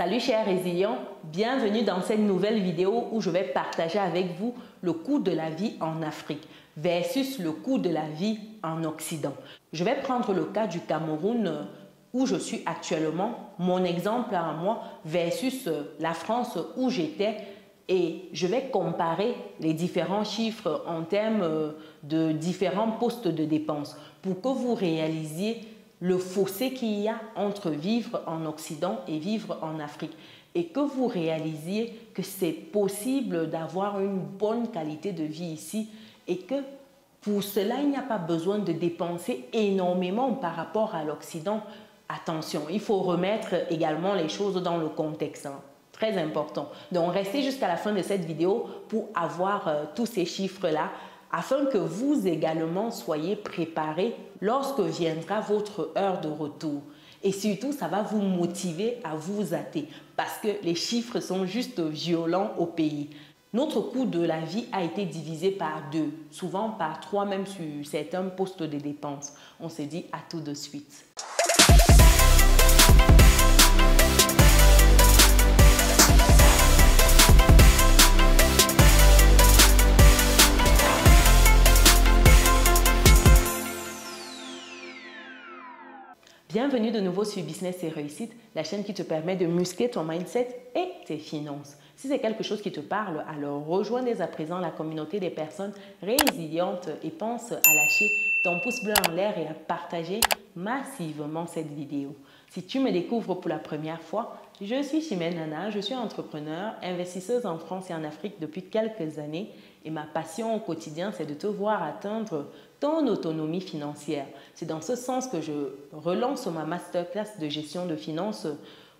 Salut chers résilients, bienvenue dans cette nouvelle vidéo où je vais partager avec vous le coût de la vie en Afrique versus le coût de la vie en Occident. Je vais prendre le cas du Cameroun où je suis actuellement, mon exemple à moi versus la France où j'étais et je vais comparer les différents chiffres en termes de différents postes de dépenses pour que vous réalisiez le fossé qu'il y a entre vivre en Occident et vivre en Afrique et que vous réalisiez que c'est possible d'avoir une bonne qualité de vie ici et que pour cela, il n'y a pas besoin de dépenser énormément par rapport à l'Occident. Attention, il faut remettre également les choses dans le contexte. Très important. Donc, restez jusqu'à la fin de cette vidéo pour avoir tous ces chiffres-là afin que vous également soyez préparés lorsque viendra votre heure de retour. Et surtout, ça va vous motiver à vous hâter parce que les chiffres sont juste violents au pays. Notre coût de la vie a été divisé par 2, souvent par 3 même sur certains postes de dépenses. On se dit à tout de suite. Bienvenue de nouveau sur Business et Réussite, la chaîne qui te permet de muscler ton mindset et tes finances. Si c'est quelque chose qui te parle, alors rejoins dès à présent la communauté des personnes résilientes et pense à lâcher ton pouce bleu en l'air et à partager massivement cette vidéo. Si tu me découvres pour la première fois, je suis Chimène Nana, je suis entrepreneur, investisseuse en France et en Afrique depuis quelques années et ma passion au quotidien, c'est de te voir atteindre ton autonomie financière. C'est dans ce sens que je relance ma masterclass de gestion de finances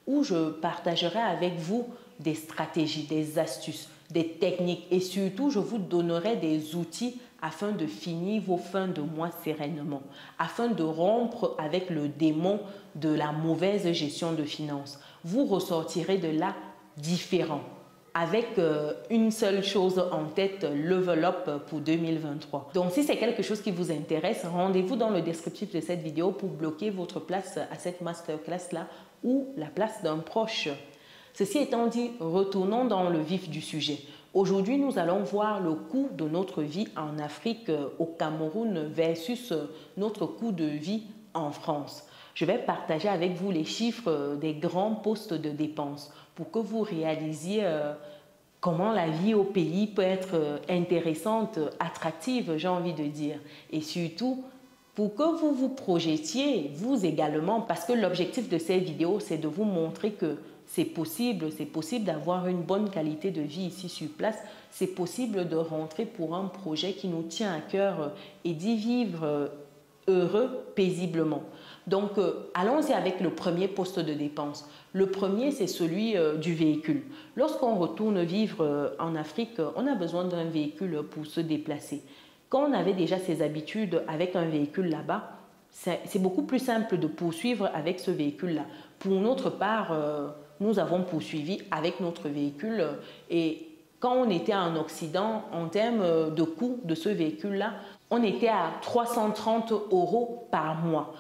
où je partagerai avec vous des stratégies, des astuces, des techniques et surtout, je vous donnerai des outils afin de finir vos fins de mois sereinement, afin de rompre avec le démon de la mauvaise gestion de finances. Vous ressortirez de là différent, avec une seule chose en tête, level up pour 2023. Donc, si c'est quelque chose qui vous intéresse, rendez-vous dans le descriptif de cette vidéo pour bloquer votre place à cette masterclass-là ou la place d'un proche. Ceci étant dit, retournons dans le vif du sujet. Aujourd'hui, nous allons voir le coût de notre vie en Afrique, au Cameroun versus notre coût de vie en France. Je vais partager avec vous les chiffres des grands postes de dépenses pour que vous réalisiez comment la vie au pays peut être intéressante, attractive, j'ai envie de dire. Et surtout, pour que vous vous projetiez, vous également, parce que l'objectif de cette vidéo, c'est de vous montrer que c'est possible d'avoir une bonne qualité de vie ici sur place. C'est possible de rentrer pour un projet qui nous tient à cœur et d'y vivre heureux, paisiblement. Donc, allons-y avec le premier poste de dépense. Le premier, c'est celui du véhicule. Lorsqu'on retourne vivre en Afrique, on a besoin d'un véhicule pour se déplacer. Quand on avait déjà ses habitudes avec un véhicule là-bas, c'est beaucoup plus simple de poursuivre avec ce véhicule-là. Pour notre part, nous avons poursuivi avec notre véhicule et quand on était en Occident, en termes de coût de ce véhicule-là, on était à 330 € par mois.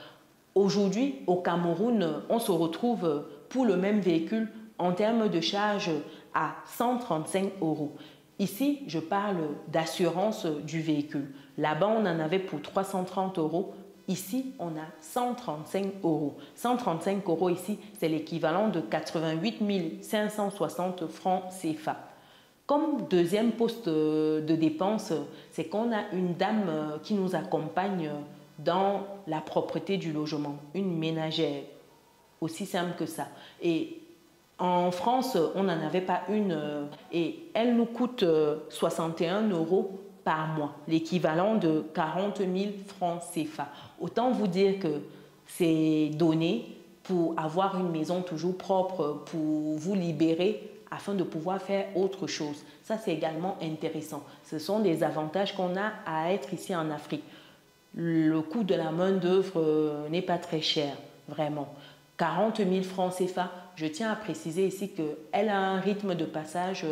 Aujourd'hui, au Cameroun, on se retrouve pour le même véhicule en termes de charge à 135 €. Ici, je parle d'assurance du véhicule. Là-bas, on en avait pour 330 €. Ici, on a 135 €. 135 € ici, c'est l'équivalent de 88 560 francs CFA. Comme deuxième poste de dépense, c'est qu'on a une dame qui nous accompagne dans la propreté du logement, une ménagère, aussi simple que ça. Et en France, on n'en avait pas une et elle nous coûte 61 € par mois, l'équivalent de 40 000 francs CFA. Autant vous dire que c'est donné pour avoir une maison toujours propre, pour vous libérer afin de pouvoir faire autre chose. Ça, c'est également intéressant. Ce sont des avantages qu'on a à être ici en Afrique. Le coût de la main-d'œuvre n'est pas très cher, vraiment. 40 000 francs CFA, je tiens à préciser ici qu'elle a un rythme de passage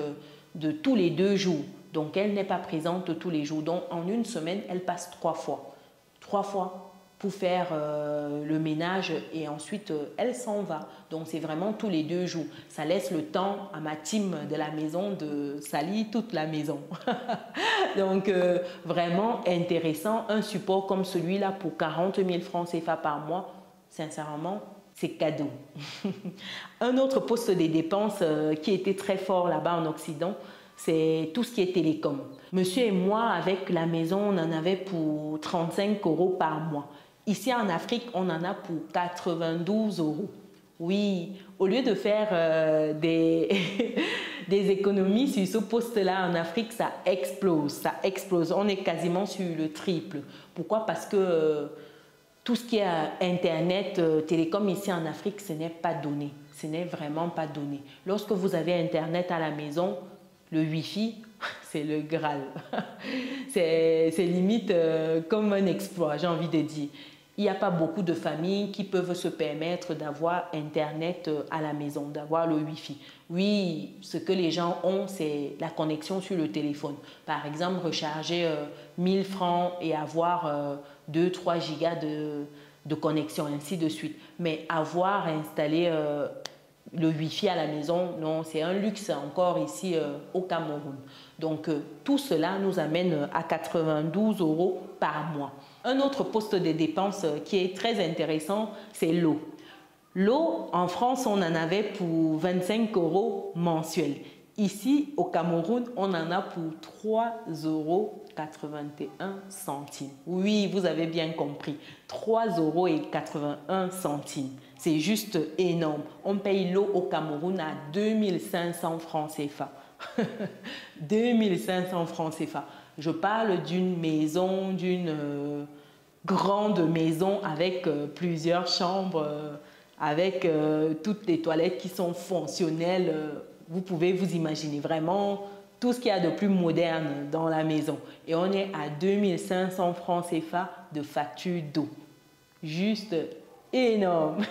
de tous les 2 jours. Donc, elle n'est pas présente tous les jours. Donc, en une semaine, elle passe 3 fois. 3 fois pour faire le ménage et ensuite elle s'en va. Donc c'est vraiment tous les 2 jours. Ça laisse le temps à ma team de la maison de salir toute la maison. Donc vraiment intéressant, un support comme celui-là pour 40 000 francs CFA par mois, sincèrement, c'est cadeau. Un autre poste des dépenses qui était très fort là-bas en Occident, c'est tout ce qui est télécom. Monsieur et moi, avec la maison, on en avait pour 35 € par mois. Ici en Afrique, on en a pour 92 €. Oui, au lieu de faire des économies sur ce poste-là en Afrique, ça explose, ça explose. On est quasiment sur le triple. Pourquoi? Parce que tout ce qui est Internet, télécom ici en Afrique, ce n'est pas donné. Ce n'est vraiment pas donné. Lorsque vous avez Internet à la maison, le Wi-Fi, c'est le Graal. C'est limite comme un exploit, j'ai envie de dire. Il n'y a pas beaucoup de familles qui peuvent se permettre d'avoir Internet à la maison, d'avoir le Wi-Fi. Oui, ce que les gens ont, c'est la connexion sur le téléphone. Par exemple, recharger 1000 francs et avoir 2-3 gigas de connexion, ainsi de suite. Mais avoir installé le Wi-Fi à la maison, non, c'est un luxe encore ici au Cameroun. Donc, tout cela nous amène à 92 € par mois. Un autre poste de dépenses qui est très intéressant, c'est l'eau. L'eau, en France, on en avait pour 25 € mensuels. Ici, au Cameroun, on en a pour 3,81 €. Oui, vous avez bien compris, 3,81 €. C'est juste énorme. On paye l'eau au Cameroun à 2500 francs CFA. 2500 francs CFA. Je parle d'une maison, d'une grande maison avec plusieurs chambres, avec toutes les toilettes qui sont fonctionnelles. Vous pouvez vous imaginer vraiment tout ce qu'il y a de plus moderne dans la maison. Et on est à 2500 francs CFA de facture d'eau. Juste énorme.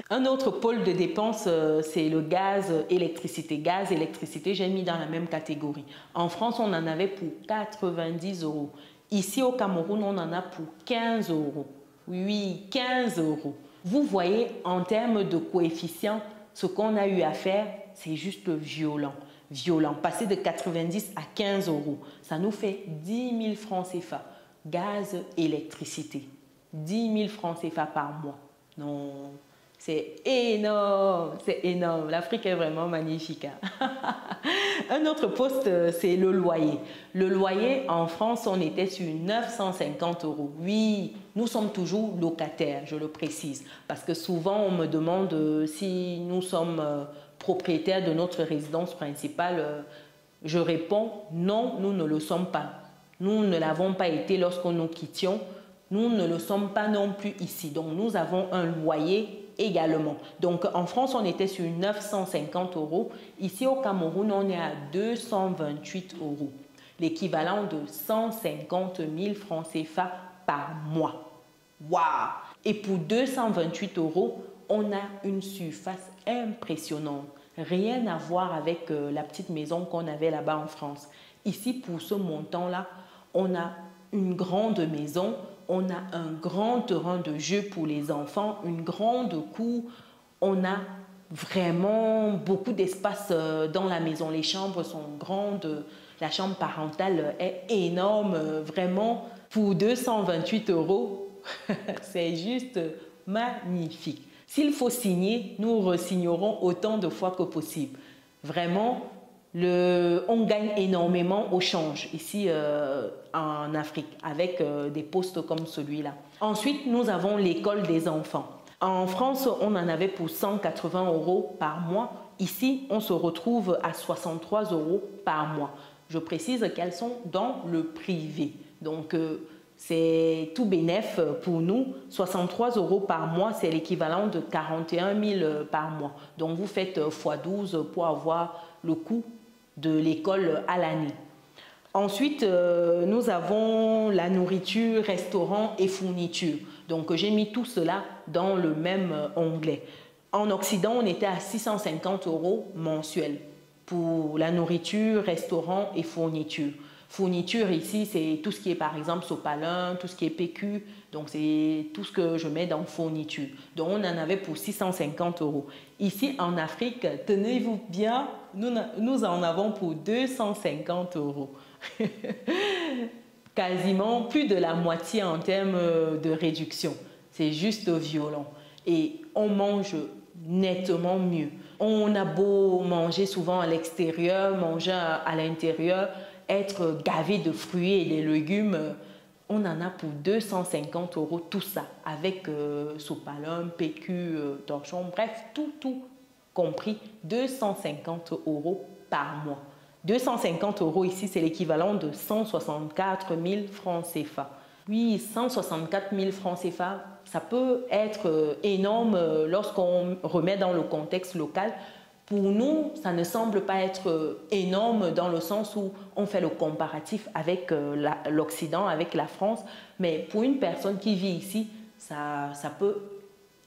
Un autre pôle de dépenses, c'est le gaz, électricité. Gaz, électricité, j'ai mis dans la même catégorie. En France, on en avait pour 90 €. Ici, au Cameroun, on en a pour 15 €. Oui, 15 €. Vous voyez, en termes de coefficient, ce qu'on a eu à faire, c'est juste violent. Violent. Passer de 90 à 15 €. Ça nous fait 10 000 francs CFA. Gaz, électricité. 10 000 francs CFA par mois. Non, c'est énorme, c'est énorme. L'Afrique est vraiment magnifique. Hein? Un autre poste, c'est le loyer. Le loyer, en France, on était sur 950 €. Oui, nous sommes toujours locataires, je le précise. Parce que souvent, on me demande si nous sommes propriétaires de notre résidence principale. Je réponds, non, nous ne le sommes pas. Nous ne l'avons pas été lorsque nous quittions. Nous ne le sommes pas non plus ici. Donc, nous avons un loyer également. Donc, en France, on était sur 950 €. Ici, au Cameroun, on est à 228 €. L'équivalent de 150 000 francs CFA par mois. Waouh! Et pour 228 €, on a une surface impressionnante. Rien à voir avec la petite maison qu'on avait là-bas en France. Ici, pour ce montant-là, on a une grande maison. On a un grand terrain de jeu pour les enfants, une grande cour. On a vraiment beaucoup d'espace dans la maison. Les chambres sont grandes. La chambre parentale est énorme. Vraiment, pour 228 €, c'est juste magnifique. S'il faut signer, nous resignerons autant de fois que possible. Vraiment, on gagne énormément au change ici en Afrique avec des postes comme celui-là. Ensuite, nous avons l'école des enfants. En France, on en avait pour 180 € par mois. Ici, on se retrouve à 63 € par mois. Je précise qu'elles sont dans le privé. Donc, c'est tout bénef pour nous. 63 € par mois, c'est l'équivalent de 41 000 par mois. Donc, vous faites x12 pour avoir le coût de l'école à l'année. Ensuite, nous avons la nourriture, restaurant et fourniture. Donc, j'ai mis tout cela dans le même onglet. En Occident, on était à 650 € mensuels pour la nourriture, restaurant et fourniture. Fourniture ici, c'est tout ce qui est par exemple sopalin, tout ce qui est PQ. Donc c'est tout ce que je mets dans fourniture. Donc on en avait pour 650 euros. Ici en Afrique, tenez-vous bien, nous en avons pour 250 euros. Quasiment plus de la moitié en termes de réduction. C'est juste violent. Et on mange nettement mieux. On a beau manger souvent à l'extérieur, manger à l'intérieur, être gavé de fruits et de légumes, on en a pour 250 euros tout ça, avec sopalin, PQ, torchon, bref, tout compris, 250 euros par mois. 250 euros ici, c'est l'équivalent de 164 000 francs CFA. Oui, 164 000 francs CFA, ça peut être énorme lorsqu'on remet dans le contexte local. Pour nous, ça ne semble pas être énorme dans le sens où on fait le comparatif avec l'Occident, avec la France. Mais pour une personne qui vit ici, ça peut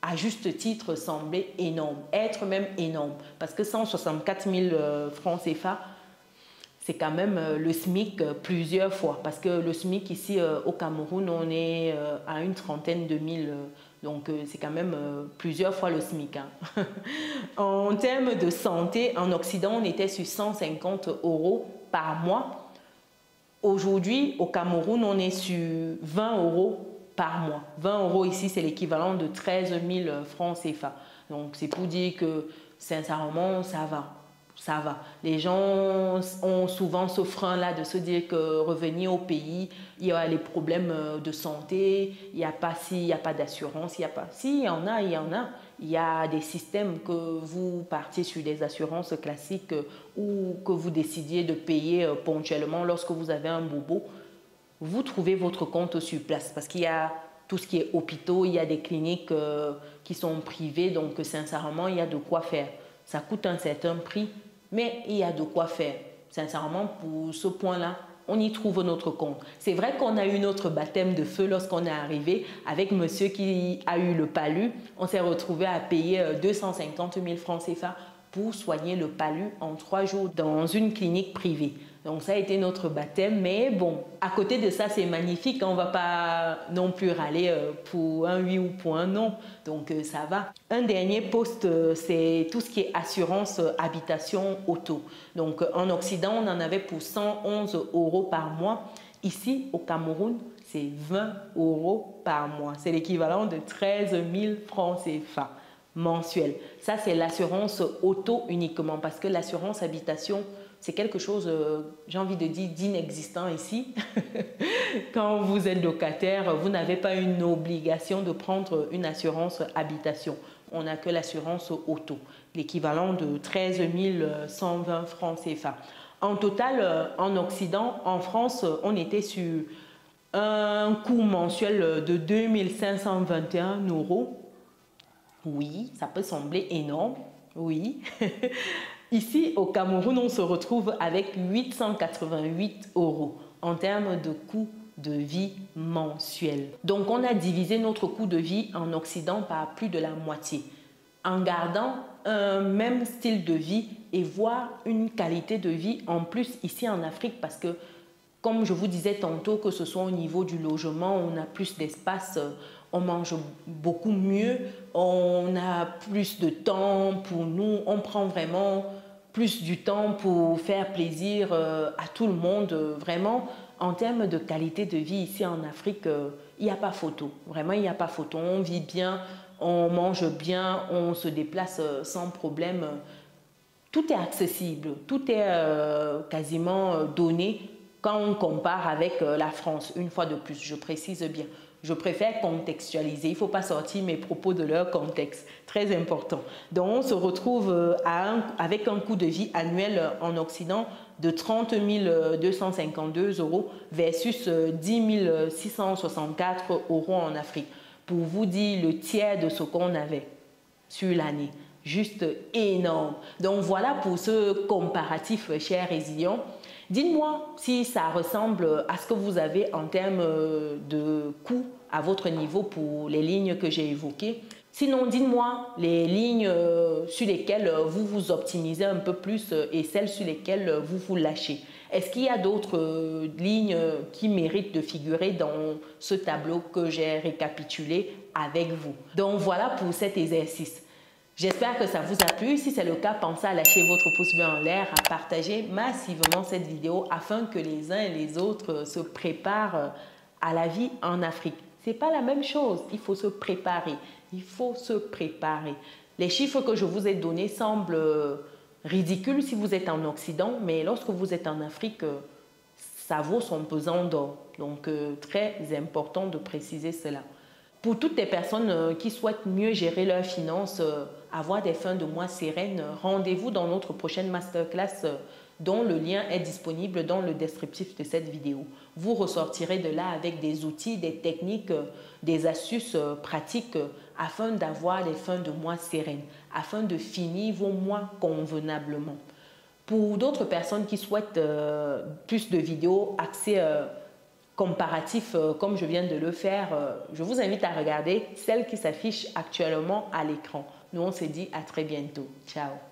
à juste titre sembler énorme, être même énorme. Parce que 164 000 francs CFA, c'est quand même le SMIC plusieurs fois. Parce que le SMIC ici au Cameroun, on est à une trentaine de mille. Donc c'est quand même plusieurs fois le SMIC. Hein. En termes de santé, en Occident, on était sur 150 euros par mois. Aujourd'hui, au Cameroun, on est sur 20 euros par mois. 20 euros ici, c'est l'équivalent de 13 000 francs CFA. Donc c'est pour dire que sincèrement, ça va. Ça va. Les gens ont souvent ce frein-là de se dire que revenir au pays, il y a les problèmes de santé, il n'y a pas si, il n'y a pas d'assurance, il n'y a pas si, il y en a, il y en a. Il y a des systèmes que vous partiez sur des assurances classiques ou que vous décidiez de payer ponctuellement lorsque vous avez un bobo. Vous trouvez votre compte sur place parce qu'il y a tout ce qui est hôpitaux, il y a des cliniques qui sont privées, donc sincèrement, il y a de quoi faire. Ça coûte un certain prix, mais il y a de quoi faire. Sincèrement, pour ce point-là, on y trouve notre compte. C'est vrai qu'on a eu notre baptême de feu lorsqu'on est arrivé avec monsieur qui a eu le palu. On s'est retrouvé à payer 250 000 francs CFA pour soigner le palu en 3 jours dans une clinique privée. Donc ça a été notre baptême, mais bon, à côté de ça, c'est magnifique. On ne va pas non plus râler pour un oui ou pour un non. Donc ça va. Un dernier poste, c'est tout ce qui est assurance habitation auto. Donc en Occident, on en avait pour 111 euros par mois. Ici, au Cameroun, c'est 20 euros par mois. C'est l'équivalent de 13 000 francs CFA mensuel. Ça, c'est l'assurance auto uniquement parce que l'assurance habitation, c'est quelque chose, j'ai envie de dire, d'inexistant ici. Quand vous êtes locataire, vous n'avez pas une obligation de prendre une assurance habitation. On n'a que l'assurance auto, l'équivalent de 13 120 francs CFA. En total, en Occident, en France, on était sur un coût mensuel de 2 521 euros. Oui, ça peut sembler énorme, oui. Ici, au Cameroun, on se retrouve avec 888 euros en termes de coût de vie mensuel. Donc, on a divisé notre coût de vie en Occident par plus de la moitié, en gardant un même style de vie et voire une qualité de vie en plus ici en Afrique parce que, comme je vous disais tantôt, que ce soit au niveau du logement, on a plus d'espace, on mange beaucoup mieux, on a plus de temps pour nous, on prend vraiment plus du temps pour faire plaisir à tout le monde. Vraiment, en termes de qualité de vie ici en Afrique, il n'y a pas photo. Vraiment, il n'y a pas photo. On vit bien, on mange bien, on se déplace sans problème. Tout est accessible, tout est quasiment donné quand on compare avec la France. Une fois de plus, je précise bien. Je préfère contextualiser. Il ne faut pas sortir mes propos de leur contexte. Très important. Donc, on se retrouve avec un coût de vie annuel en Occident de 30 252 euros versus 10 664 euros en Afrique. Pour vous dire le tiers de ce qu'on avait sur l'année. Juste énorme. Donc, voilà pour ce comparatif, chers résilients. Dites-moi si ça ressemble à ce que vous avez en termes de coût à votre niveau pour les lignes que j'ai évoquées. Sinon, dites-moi les lignes sur lesquelles vous vous optimisez un peu plus et celles sur lesquelles vous vous lâchez. Est-ce qu'il y a d'autres lignes qui méritent de figurer dans ce tableau que j'ai récapitulé avec vous? Donc voilà pour cet exercice. J'espère que ça vous a plu. Si c'est le cas, pensez à lâcher votre pouce bleu en l'air, à partager massivement cette vidéo afin que les uns et les autres se préparent à la vie en Afrique. Ce n'est pas la même chose. Il faut se préparer. Il faut se préparer. Les chiffres que je vous ai donnés semblent ridicules si vous êtes en Occident, mais lorsque vous êtes en Afrique, ça vaut son pesant d'or. Donc, très important de préciser cela. Pour toutes les personnes qui souhaitent mieux gérer leurs finances, avoir des fins de mois sereines, rendez-vous dans notre prochaine masterclass dont le lien est disponible dans le descriptif de cette vidéo. Vous ressortirez de là avec des outils, des techniques, des astuces pratiques afin d'avoir des fins de mois sereines, afin de finir vos mois convenablement. Pour d'autres personnes qui souhaitent plus de vidéos axées comparatif comme je viens de le faire, je vous invite à regarder celle qui s'affiche actuellement à l'écran. Nous, on se dit à très bientôt. Ciao!